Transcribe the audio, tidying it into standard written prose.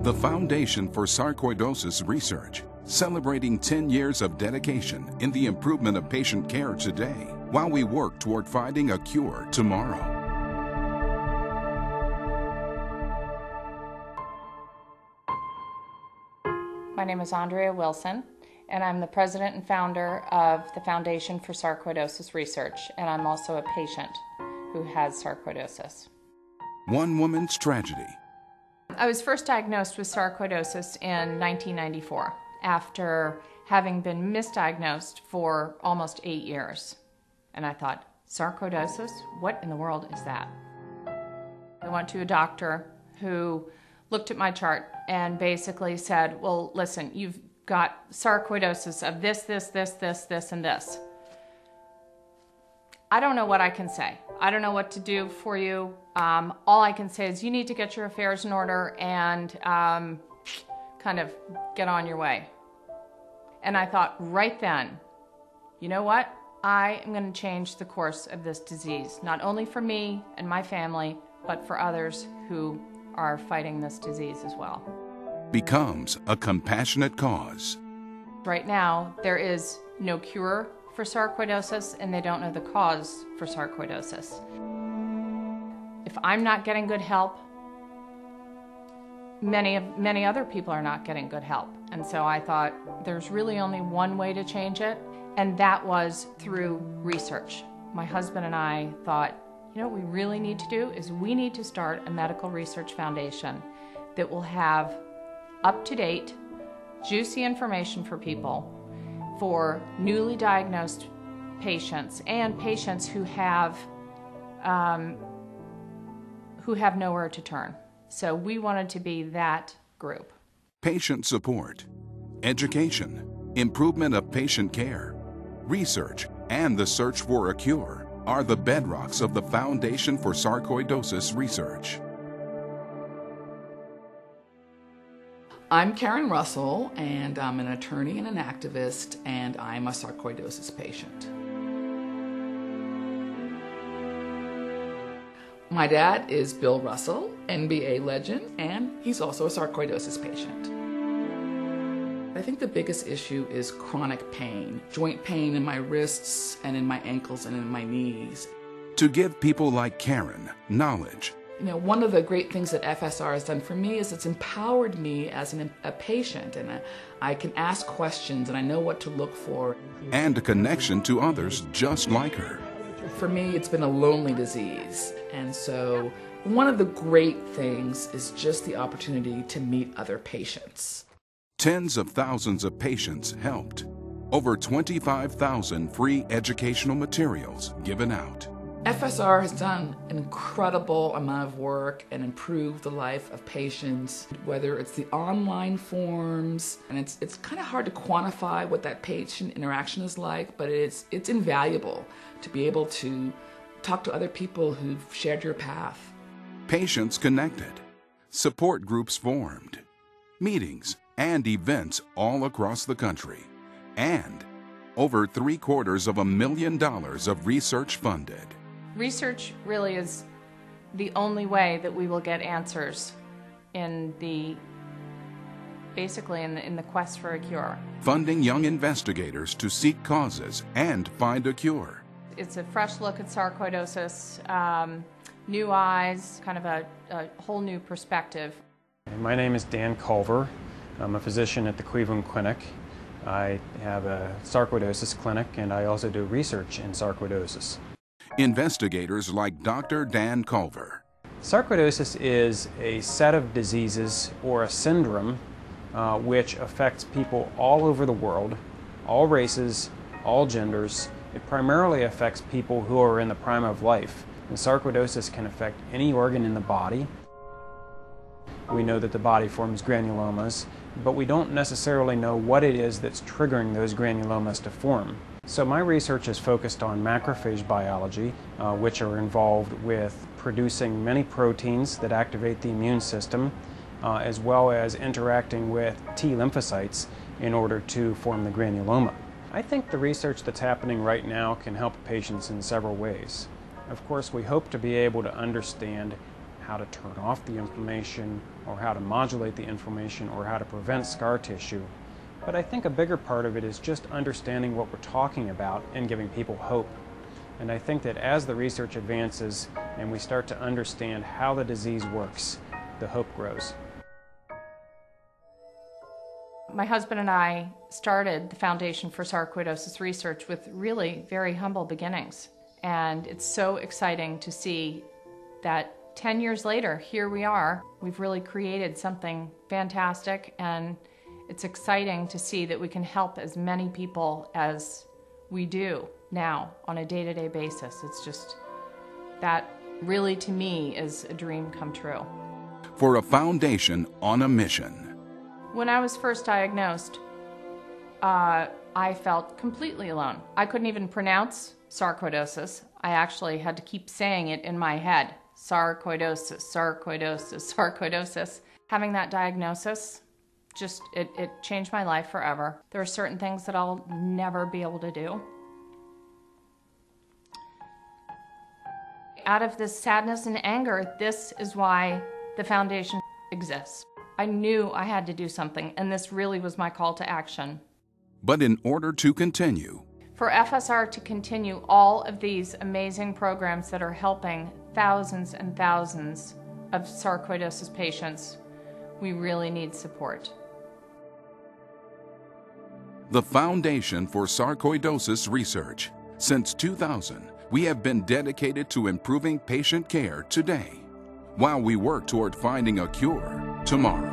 The Foundation for Sarcoidosis Research, celebrating 10 years of dedication in the improvement of patient care today, while we work toward finding a cure tomorrow. My name is Andrea Wilson, and I'm the president and founder of the Foundation for Sarcoidosis Research, and I'm also a patient who has sarcoidosis. One woman's tragedy. I was first diagnosed with sarcoidosis in 1994 after having been misdiagnosed for almost 8 years. And I thought, sarcoidosis? What in the world is that? I went to a doctor who looked at my chart and basically said, well, listen, you've got sarcoidosis of this, and this. I don't know what I can say. I don't know what to do for you. All I can say is you need to get your affairs in order and kind of get on your way. And I thought right then, you know what? I am going to change the course of this disease, not only for me and my family, but for others who are fighting this disease as well. Becomes a compassionate cause. Right now, there is no cure for sarcoidosis, and they don't know the cause for sarcoidosis. If I'm not getting good help, many other people are not getting good help. And so I thought there's really only one way to change it, and that was through research. My husband and I thought, you know what we really need to do is we need to start a medical research foundation that will have up-to-date, juicy information for people, for newly diagnosed patients and patients who have nowhere to turn. So we wanted to be that group. Patient support, education, improvement of patient care, research, and the search for a cure are the bedrocks of the Foundation for Sarcoidosis Research. I'm Karen Russell, and I'm an attorney and an activist, and I'm a sarcoidosis patient. My dad is Bill Russell, NBA legend, and he's also a sarcoidosis patient. I think the biggest issue is chronic pain, joint pain in my wrists and in my ankles and in my knees. To give people like Karen knowledge. You know, one of the great things that FSR has done for me is it's empowered me as a patient, and I can ask questions and I know what to look for. And a connection to others just like her. For me, it's been a lonely disease, and so one of the great things is just the opportunity to meet other patients. Tens of thousands of patients helped. Over 25,000 free educational materials given out. FSR has done an incredible amount of work and improved the life of patients, whether it's the online forms, and it's kind of hard to quantify what that patient interaction is like, but it's invaluable to be able to talk to other people who've shared your path. Patients connected, support groups formed, meetings and events all across the country, and over $750,000 of research funded. Research really is the only way that we will get answers basically in the quest for a cure. Funding young investigators to seek causes and find a cure. It's a fresh look at sarcoidosis, new eyes, kind of a whole new perspective. My name is Dan Culver. I'm a physician at the Cleveland Clinic. I have a sarcoidosis clinic, and I also do research in sarcoidosis. Investigators like Dr. Dan Culver. Sarcoidosis is a set of diseases or a syndrome which affects people all over the world, all races, all genders. It primarily affects people who are in the prime of life. And sarcoidosis can affect any organ in the body. We know that the body forms granulomas, but we don't necessarily know what it is that's triggering those granulomas to form. So my research is focused on macrophage biology, which are involved with producing many proteins that activate the immune system, as well as interacting with T lymphocytes in order to form the granuloma. I think the research that's happening right now can help patients in several ways. Of course, we hope to be able to understand how to turn off the inflammation, or how to modulate the inflammation, or how to prevent scar tissue. But I think a bigger part of it is just understanding what we're talking about and giving people hope. And I think that as the research advances and we start to understand how the disease works, the hope grows. My husband and I started the Foundation for Sarcoidosis Research with really very humble beginnings. And it's so exciting to see that 10 years later, here we are. We've really created something fantastic, and it's exciting to see that we can help as many people as we do now on a day-to-day basis. It's just, that really to me is a dream come true. For a foundation on a mission. When I was first diagnosed, I felt completely alone. I couldn't even pronounce sarcoidosis. I actually had to keep saying it in my head. Sarcoidosis, sarcoidosis, sarcoidosis. Having that diagnosis, just, it changed my life forever. There are certain things that I'll never be able to do. Out of this sadness and anger, this is why the foundation exists. I knew I had to do something, and this really was my call to action. But in order to continue, for FSR to continue all of these amazing programs that are helping thousands and thousands of sarcoidosis patients, we really need support. The Foundation for Sarcoidosis Research. Since 2000, we have been dedicated to improving patient care today, while we work toward finding a cure tomorrow.